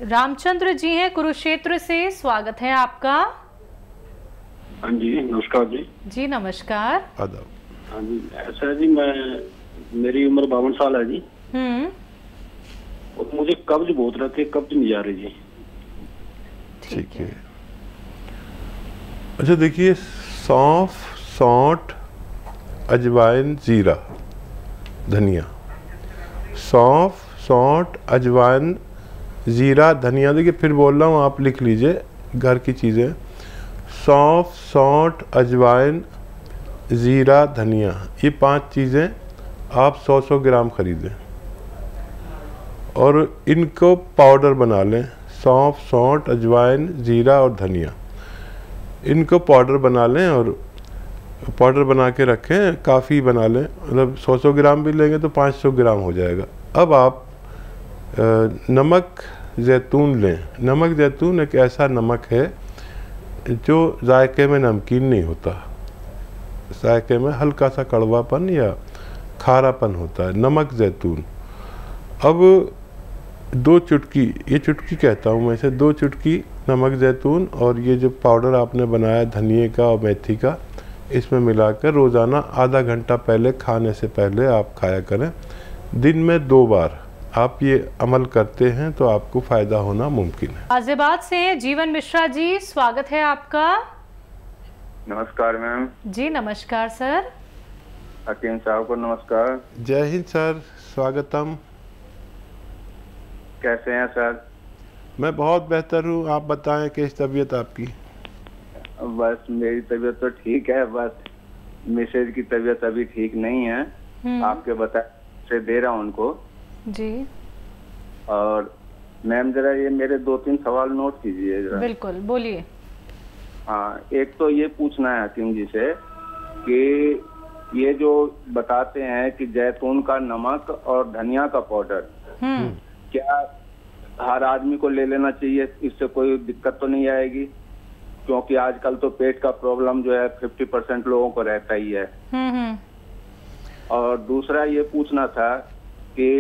रामचंद्र जी हैं कुरुक्षेत्र से, स्वागत है आपका। हाँ जी, नमस्कार जी। जी नमस्कार। हाँ जी, ऐसा है जी, मेरी उम्र 52 साल है जी। और मुझे कब्ज बहुत रहती है, कब्ज नहीं जा रही जी। ठीक है। अच्छा देखिए, सौंफ, सौंठ, अजवाइन, जीरा, धनिया। सौंफ, सौंठ, अजवाइन, जीरा, धनिया। देखिए फिर बोल रहा हूँ, आप लिख लीजिए घर की चीज़ें। सौंफ, सौंठ, अजवाइन, जीरा, धनिया, ये 5 चीज़ें आप 100-100 ग्राम खरीदें और इनको पाउडर बना लें। सौंफ, सौंठ, अजवाइन, जीरा और धनिया, इनको पाउडर बना लें और पाउडर बना के रखें। काफ़ी बना लें, मतलब 100-100 ग्राम भी लेंगे तो 500 ग्राम हो जाएगा। अब आप नमक जैतून लें। नमक जैतून एक ऐसा नमक है जो जायके में नमकीन नहीं होता, जायके में हल्का सा कड़वापन या खारापन होता है, नमक जैतून। अब 2 चुटकी, ये चुटकी कहता हूँ मैं इसे, 2 चुटकी नमक जैतून और ये जो पाउडर आपने बनाया धनिए का और मेथी का, इसमें मिलाकर रोज़ाना आधा घंटा पहले खाने से पहले आप खाया करें। दिन में 2 बार आप ये अमल करते हैं तो आपको फ़ायदा होना मुमकिन है। गाजियाबाद से जीवन मिश्रा जी, स्वागत है आपका। नमस्कार मैम। जी नमस्कार सर। हकीम साहब को नमस्कार। जय हिंद सर, स्वागतम। कैसे हैं सर? मैं बहुत बेहतर हूँ, आप बताएं कैसी तबीयत आपकी? बस मेरी तबीयत तो ठीक है, बस मिसेज की तबीयत अभी ठीक नहीं है। आपके बता से दे रहा हूँ उनको जी। और मैम जरा ये मेरे 2-3 सवाल नोट कीजिए जरा। बिल्कुल, बोलिए। हाँ, एक तो ये पूछना है हकीम जी से कि ये जो बताते हैं कि जैतून का नमक और धनिया का पाउडर, क्या हर आदमी को ले लेना चाहिए? इससे कोई दिक्कत तो नहीं आएगी? क्योंकि आजकल तो पेट का प्रॉब्लम जो है 50% लोगों को रहता ही है। और दूसरा ये पूछना था कि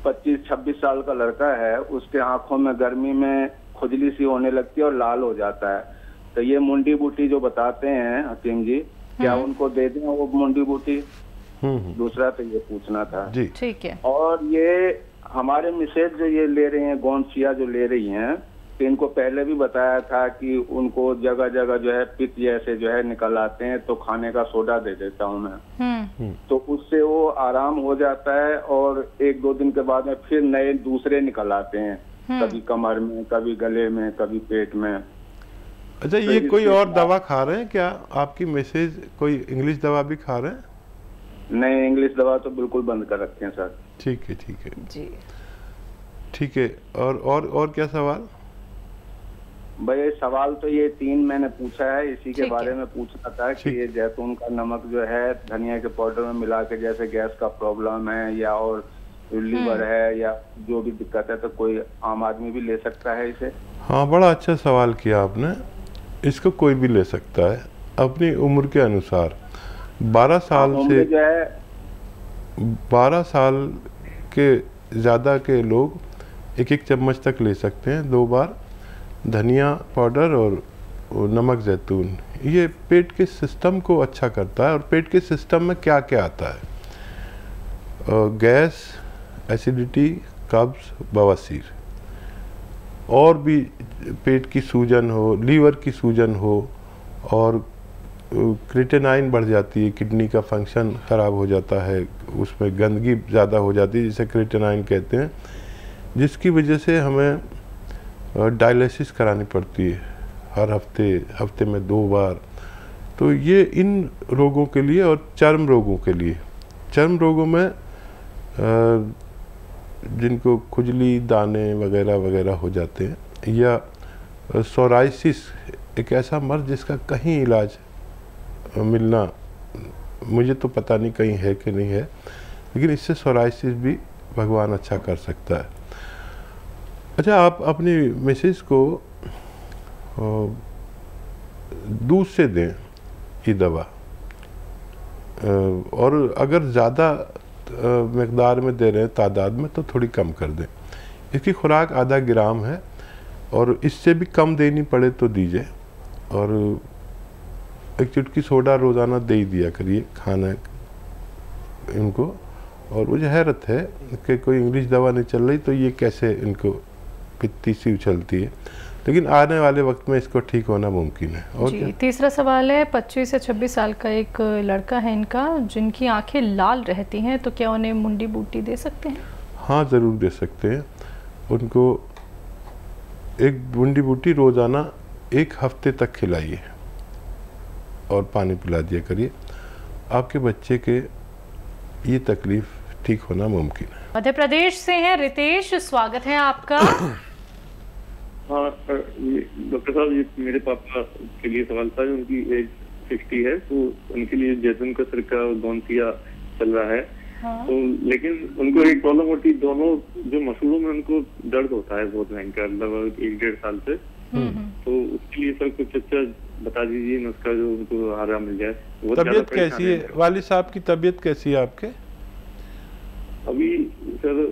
25-26 साल का लड़का है, उसके आंखों में गर्मी में खुजली सी होने लगती है और लाल हो जाता है, तो ये मुंडी बूटी जो बताते हैं हकीम जी, क्या उनको दे दें वो मुंडी बूटी? दूसरा तो ये पूछना था जी। ठीक है। और ये हमारे मिसेज जो ये ले रही हैं, गोंसिया जो ले रही हैं, तो इनको पहले भी बताया था कि उनको जगह जगह जो है पित्त जैसे जो है निकल आते हैं, तो खाने का सोडा दे देता हूँ मैं, तो उससे वो आराम हो जाता है और 1-2 दिन के बाद में फिर नए दूसरे निकल आते हैं, कभी कमर में, कभी गले में, कभी पेट में। अच्छा, ये कोई और दवा खा रहे हैं क्या आपकी मिसेज? कोई इंग्लिश दवा भी खा रहे हैं? नहीं, इंग्लिश दवा तो बिल्कुल बंद कर रखे हैं सर। ठीक है, ठीक है जी, ठीक है। और क्या सवाल? भाई सवाल तो ये 3 मैंने पूछा है, इसी के बारे में पूछना था कि ये जैतून का नमक जो है धनिया के पाउडर में मिला के, जैसे गैस का प्रॉब्लम है या और लीवर है या जो भी दिक्कत है, तो कोई आम आदमी भी ले सकता है इसे? हाँ, बड़ा अच्छा सवाल किया आपने। इसको कोई भी ले सकता है अपनी उम्र के अनुसार। 12 साल से जो है 12 साल के ज़्यादा के लोग 1-1 चम्मच तक ले सकते हैं 2 बार। धनिया पाउडर और नमक जैतून, ये पेट के सिस्टम को अच्छा करता है। और पेट के सिस्टम में क्या क्या आता है? गैस, एसिडिटी, कब्ज, बवासीर, और भी पेट की सूजन हो, लीवर की सूजन हो, और क्रिएटिनाइन बढ़ जाती है, किडनी का फंक्शन ख़राब हो जाता है, उसमें गंदगी ज़्यादा हो जाती है जिसे क्रिएटिनाइन कहते हैं, जिसकी वजह से हमें डायलिसिस करानी पड़ती है हर हफ्ते में 2 बार। तो ये इन रोगों के लिए और चर्म रोगों के लिए, चर्म रोगों में जिनको खुजली, दाने वगैरह वगैरह हो जाते हैं, या सोराइसिस, एक ऐसा मर्ज जिसका कहीं इलाज मिलना, मुझे तो पता नहीं कहीं है कि नहीं है, लेकिन इससे सोराइसिस भी भगवान अच्छा कर सकता है। अच्छा, आप अपनी मिसेज को दूध से दें ये दवा, और अगर ज़्यादा मकदार में दे रहे हैं, तादाद में, तो थोड़ी कम कर दें। इसकी खुराक आधा ग्राम है और इससे भी कम देनी पड़े तो दीजिए। और एक चुटकी सोडा रोज़ाना दे ही दिया करिए खाना इनको। और मुझे हैरत है कि कोई इंग्लिश दवा नहीं चल रही तो ये कैसे इनको पित्ती सी उछलती है, लेकिन आने वाले वक्त में इसको ठीक होना मुमकिन है। और जी, तीसरा सवाल है, 25 से 26 साल का एक लड़का है इनका, जिनकी आंखें लाल रहती हैं, तो क्या उन्हें मुंडी बूटी दे सकते हैं? हाँ, ज़रूर दे सकते हैं। उनको एक मुंडी बूटी रोज़ाना 1 हफ्ते तक खिलाइए और पानी पिला दिया करिए। आपके बच्चे के ये तकलीफ ठीक होना मुमकिन है। मध्य प्रदेश से हैं रितेश, स्वागत है आपका। हाँ डॉक्टर साहब, ये मेरे पापा के लिए सवाल था। उनकी एज 60 है, तो उनके लिए जैतून का सिरका और गोंसिया चल रहा है। हाँ। तो लेकिन उनको एक प्रॉब्लम होती है, दोनों जो मसूलों में उनको दर्द होता है बहुत भयंकर, लगभग 1-1.5 साल से। तो उसके लिए सर कुछ अच्छा बता दीजिए नुस्खा जो उनको आराम मिल जाए। तबीयत कैसी है वालिद साहब की? तबीयत कैसी है आपके? अभी सर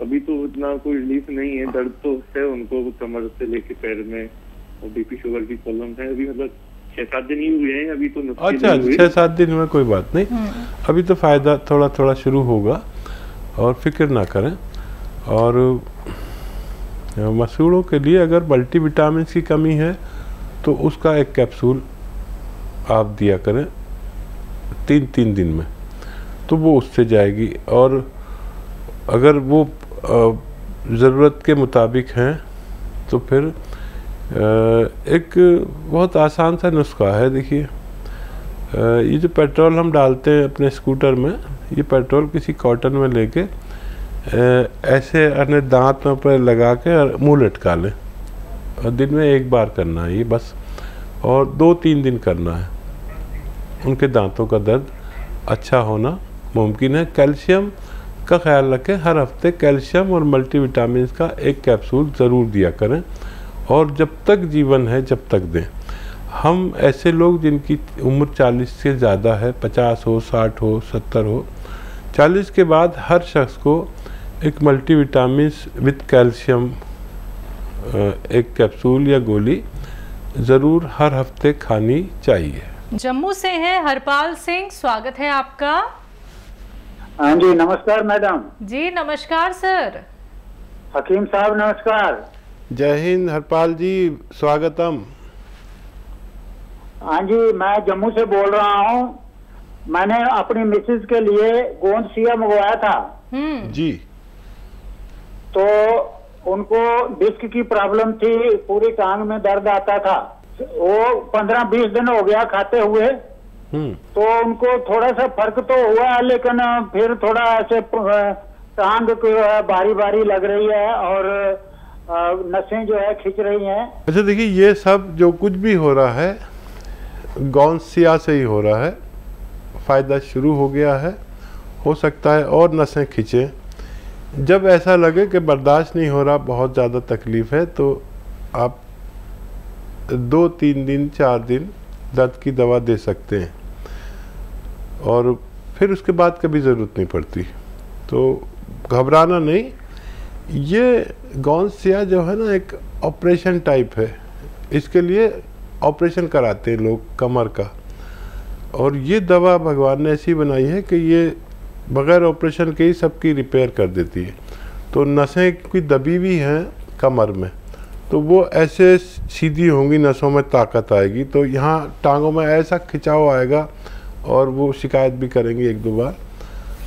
अभी तो इतना कोई रिलीफ नहीं है, दर्द तो है उनको कमर से लेके पैर में, और बीपी शुगर की प्रॉब्लम है। अभी मतलब 6-7 दिन ही हुए हैं अभी तो। अच्छा, 6-7 दिन में कोई बात नहीं, अभी तो फायदा थोड़ा थोड़ा शुरू होगा और फिक्र ना करें। और मसूड़ों के लिए अगर मल्टीविटामिन की कमी है तो उसका एक कैप्सूल आप दिया करें 3-3 दिन में, तो वो उससे जाएगी। और अगर वो ज़रूरत के मुताबिक हैं तो फिर एक बहुत आसान सा नुस्खा है। देखिए, ये जो पेट्रोल हम डालते हैं अपने स्कूटर में, ये पेट्रोल किसी कॉटन में लेके ऐसे अपने दांतों पर लगा के मुँह लटका लें, और दिन में 1 बार करना है ये बस, और 2-3 दिन करना है। उनके दांतों का दर्द अच्छा होना मुमकिन है। कैल्शियम का ख्याल रखें, हर हफ्ते कैल्शियम और मल्टीविटामिन का एक कैप्सूल ज़रूर दिया करें, और जब तक जीवन है जब तक दें। हम ऐसे लोग जिनकी उम्र 40 से ज़्यादा है, 50 हो, 60 हो, 70 हो, 40 के बाद हर शख्स को एक मल्टीविटामिन विद कैल्शियम एक कैप्सूल या गोली ज़रूर हर हफ्ते खानी चाहिए। जम्मू से हैं हरपाल सिंह, स्वागत है आपका। हाँ जी, नमस्कार मैडम। जी नमस्कार सर। हकीम साहब नमस्कार। जय हिंद हरपाल जी, स्वागतम। हाँ जी, मैं जम्मू से बोल रहा हूँ। मैंने अपनी मिसेज के लिए गोंसिया मंगवाया था जी। तो उनको डिस्क की प्रॉब्लम थी, पूरी टांग में दर्द आता था। वो 15-20 दिन हो गया खाते हुए, तो उनको थोड़ा सा फर्क तो हुआ, लेकिन फिर थोड़ा ऐसे टांग बारी बारी लग रही है और नसें जो है खिंच रही हैं। अच्छा देखिए, ये सब जो कुछ भी हो रहा है गोंसिया से ही हो रहा है। फ़ायदा शुरू हो गया है, हो सकता है और नसें खिंचें। जब ऐसा लगे कि बर्दाश्त नहीं हो रहा, बहुत ज़्यादा तकलीफ़ है, तो आप 2-3 दिन 4 दिन दर्द की दवा दे सकते हैं, और फिर उसके बाद कभी ज़रूरत नहीं पड़ती। तो घबराना नहीं। ये गोंसिया जो है ना, एक ऑपरेशन टाइप है। इसके लिए ऑपरेशन कराते हैं लोग कमर का, और ये दवा भगवान ने ऐसी बनाई है कि ये बग़ैर ऑपरेशन के ही सबकी रिपेयर कर देती है। तो नसें की दबी हुई हैं कमर में, तो वो ऐसे सीधी होंगी, नसों में ताकत आएगी, तो यहाँ टांगों में ऐसा खिंचाव आएगा, और वो शिकायत भी करेंगी 1-2 बार।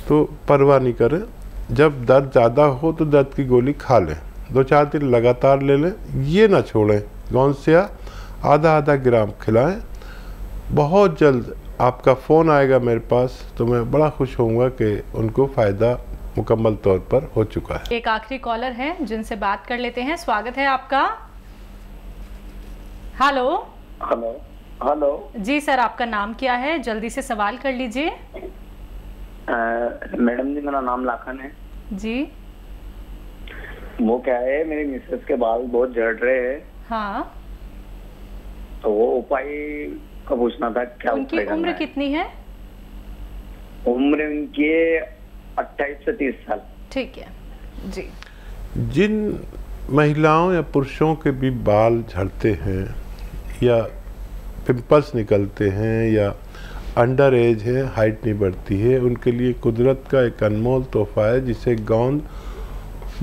तो परवाह नहीं करें। जब दर्द ज़्यादा हो तो दर्द की गोली खा लें, 2-4 दिन लगातार ले लें, ये ना छोड़ें। गोंसिया आधा ग्राम खिलाएं। बहुत जल्द आपका फ़ोन आएगा मेरे पास, तो मैं बड़ा खुश होऊंगा कि उनको फ़ायदा मुकम्मल तौर पर हो चुका है। एक आखिरी कॉलर है जिनसे बात कर लेते हैं, स्वागत है आपका। हेलो हेलो हेलो जी सर, आपका नाम क्या है? जल्दी से सवाल कर लीजिए। मैडम जी, मेरा नाम लाखन है जी। वो क्या है, मेरी मिसेस के बाल बहुत झड़ रहे हैं। हाँ, तो वो उपाय का पूछना था, क्या उनकी उम्र कितनी है? उम्र उनकी 28 से 30 साल। ठीक है जी। जिन महिलाओं या पुरुषों के भी बाल झड़ते हैं या पिंपल्स निकलते हैं या अंडर एज है, हाइट नहीं बढ़ती है, उनके लिए कुदरत का एक अनमोल तोहफा है जिसे गोंद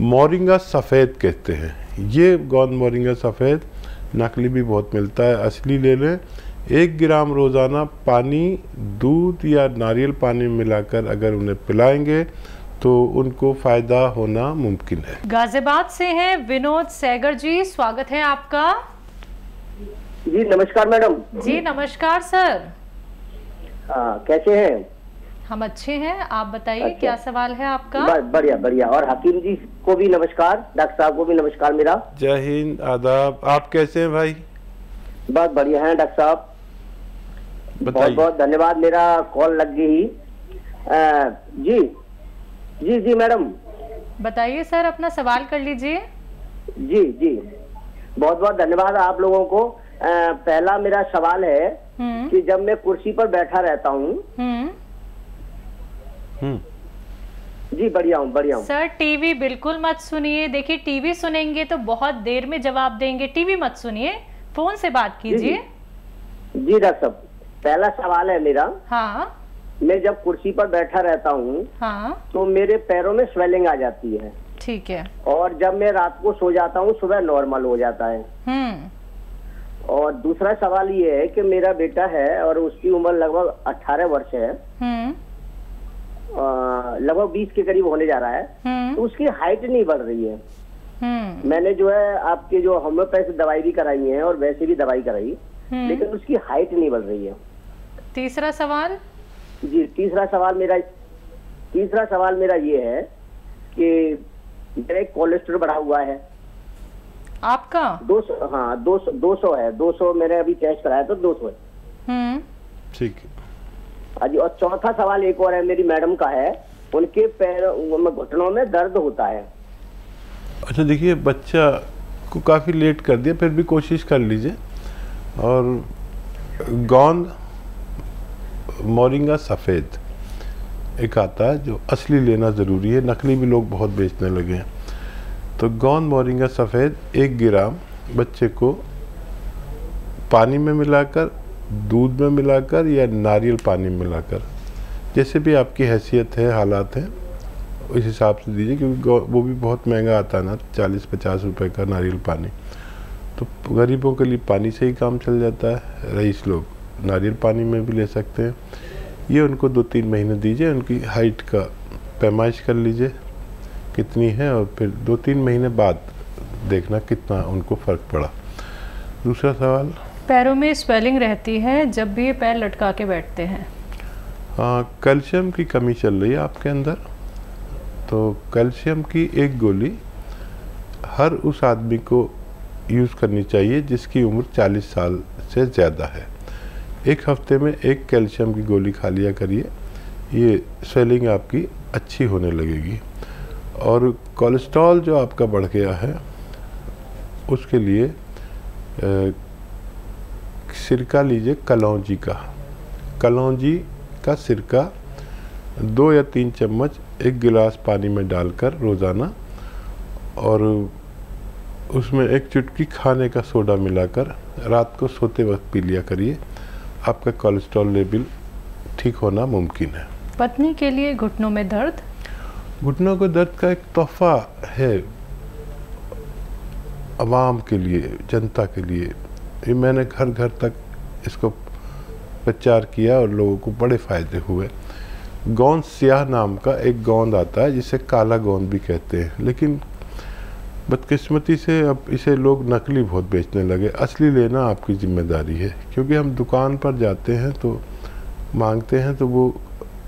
मोरिंगा सफ़ेद कहते हैं। ये गोंद मोरिंगा सफ़ेद नकली भी बहुत मिलता है, असली ले लें। 1 ग्राम रोज़ाना पानी, दूध या नारियल पानी मिलाकर अगर उन्हें पिलाएंगे तो उनको फ़ायदा होना मुमकिन है। गाजियाबाद से हैं विनोद सैगर जी, स्वागत है आपका। जी नमस्कार मैडम। जी नमस्कार सर। कैसे हैं? हम अच्छे हैं, आप बताइए अच्छा। क्या सवाल है आपका? बढ़िया बढ़िया। और हकीम जी को भी नमस्कार, डॉक्टर साहब को भी नमस्कार मेरा। जय हिंद, आदाब। आप कैसे हैं भाई? बहुत बढ़िया हैं डॉक्टर साहब, बहुत बहुत धन्यवाद, मेरा कॉल लग गई। जी जी जी मैडम बताइए सर, अपना सवाल कर लीजिए। जी जी बहुत बहुत धन्यवाद आप लोगों को। पहला मेरा सवाल है कि जब मैं कुर्सी पर बैठा रहता हूँ। जी बढ़िया हूँ सर टीवी बिल्कुल मत सुनिए। देखिए टीवी सुनेंगे तो बहुत देर में जवाब देंगे, टीवी मत सुनिए, फोन से बात कीजिए। जी डॉक्टर साहब, पहला सवाल है मेरा। हाँ। मैं जब कुर्सी पर बैठा रहता हूँ हाँ। तो मेरे पैरों में स्वेलिंग आ जाती है। ठीक है। और जब मैं रात को सो जाता हूँ सुबह नॉर्मल हो जाता है। और दूसरा सवाल ये है कि मेरा बेटा है और उसकी उम्र लगभग 18 वर्ष है, लगभग 20 के करीब होने जा रहा है। तो उसकी हाइट नहीं बढ़ रही है। मैंने जो है आपके जो होम्योपैथी दवाई भी कराई है और वैसे भी दवाई कराई, लेकिन उसकी हाइट नहीं बढ़ रही है। तीसरा सवाल? जी तीसरा सवाल मेरा ये है कि मेरा कोलेस्ट्रॉल बढ़ा हुआ है। आपका? 200। हाँ 200 है। 200 मैंने अभी टेस्ट कराया तो 200 है। ठीक है। हाँ जी। और चौथा सवाल एक और है, मेरी मैडम का है, उनके पैरों में घुटनों में दर्द होता है। अच्छा देखिए, बच्चा को काफ़ी लेट कर दिया, फिर भी कोशिश कर लीजिए। और गोंद मोरिंगा सफ़ेद एक आता है जो असली लेना ज़रूरी है, नकली भी लोग बहुत बेचने लगे हैं। तो गोंद मोरिंगा सफ़ेद 1 ग्राम बच्चे को पानी में मिलाकर, दूध में मिलाकर या नारियल पानी में मिलाकर, जैसे भी आपकी हैसियत है, हालात हैं, उस हिसाब से दीजिए, क्योंकि वो भी बहुत महंगा आता है ना, 40-50 रुपए का नारियल पानी। तो गरीबों के लिए पानी से ही काम चल जाता है, रईस लोग नारियल पानी में भी ले सकते हैं। ये उनको 2-3 महीने दीजिए, उनकी हाइट का पैमाइश कर लीजिए कितनी है, और फिर 2-3 महीने बाद देखना कितना उनको फ़र्क पड़ा। दूसरा सवाल? पैरों में स्वेलिंग रहती है जब भी ये पैर लटका के बैठते हैं। हाँ, कैल्शियम की कमी चल रही है आपके अंदर। तो कैल्शियम की एक गोली हर उस आदमी को यूज़ करनी चाहिए जिसकी उम्र 40 साल से ज़्यादा है। 1 हफ्ते में 1 कैल्शियम की गोली खा लिया करिए, ये स्वेलिंग आपकी अच्छी होने लगेगी। और कोलेस्ट्रॉल जो आपका बढ़ गया है उसके लिए सिरका लीजिए, कलौंजी का सिरका 2 या 3 चम्मच 1 गिलास पानी में डालकर रोज़ाना, और उसमें 1 चुटकी खाने का सोडा मिलाकर रात को सोते वक्त पी लिया करिए। आपका कोलेस्ट्रॉल लेवल ठीक होना मुमकिन है। पत्नी के लिए घुटनों में दर्द? घुटनों के दर्द का एक तोहफा है आवाम के लिए, जनता के लिए। ये मैंने घर घर तक इसको प्रचार किया और लोगों को बड़े फ़ायदे हुए। गोंद स्याह नाम का एक गोंद आता है जिसे काला गोंद भी कहते हैं, लेकिन बदकिस्मती से अब इसे लोग नकली बहुत बेचने लगे। असली लेना आपकी जिम्मेदारी है, क्योंकि हम दुकान पर जाते हैं तो मांगते हैं तो वो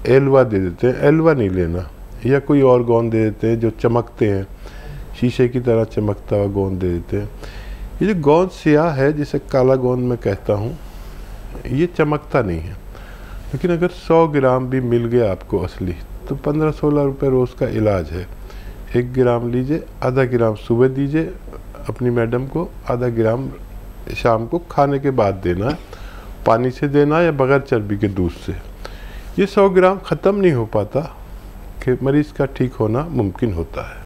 एलवा दे देते हैं, एलवा नहीं लेना, या कोई और गोंद दे देते हैं जो चमकते हैं, शीशे की तरह चमकता हुआ गोंद दे देते हैं। ये जो गोंद स्याह है जिसे काला गोंद मैं कहता हूँ, ये चमकता नहीं है, लेकिन अगर 100 ग्राम भी मिल गया आपको असली तो 15-16 रुपये रोज़ का इलाज है। 1 ग्राम लीजिए, आधा ग्राम सुबह दीजिए अपनी मैडम को, आधा ग्राम शाम को खाने के बाद देना है, पानी से देना या बगैर चर्बी के दूध से। ये 100 ग्राम ख़त्म नहीं हो पाता कि मरीज़ का ठीक होना मुमकिन होता है।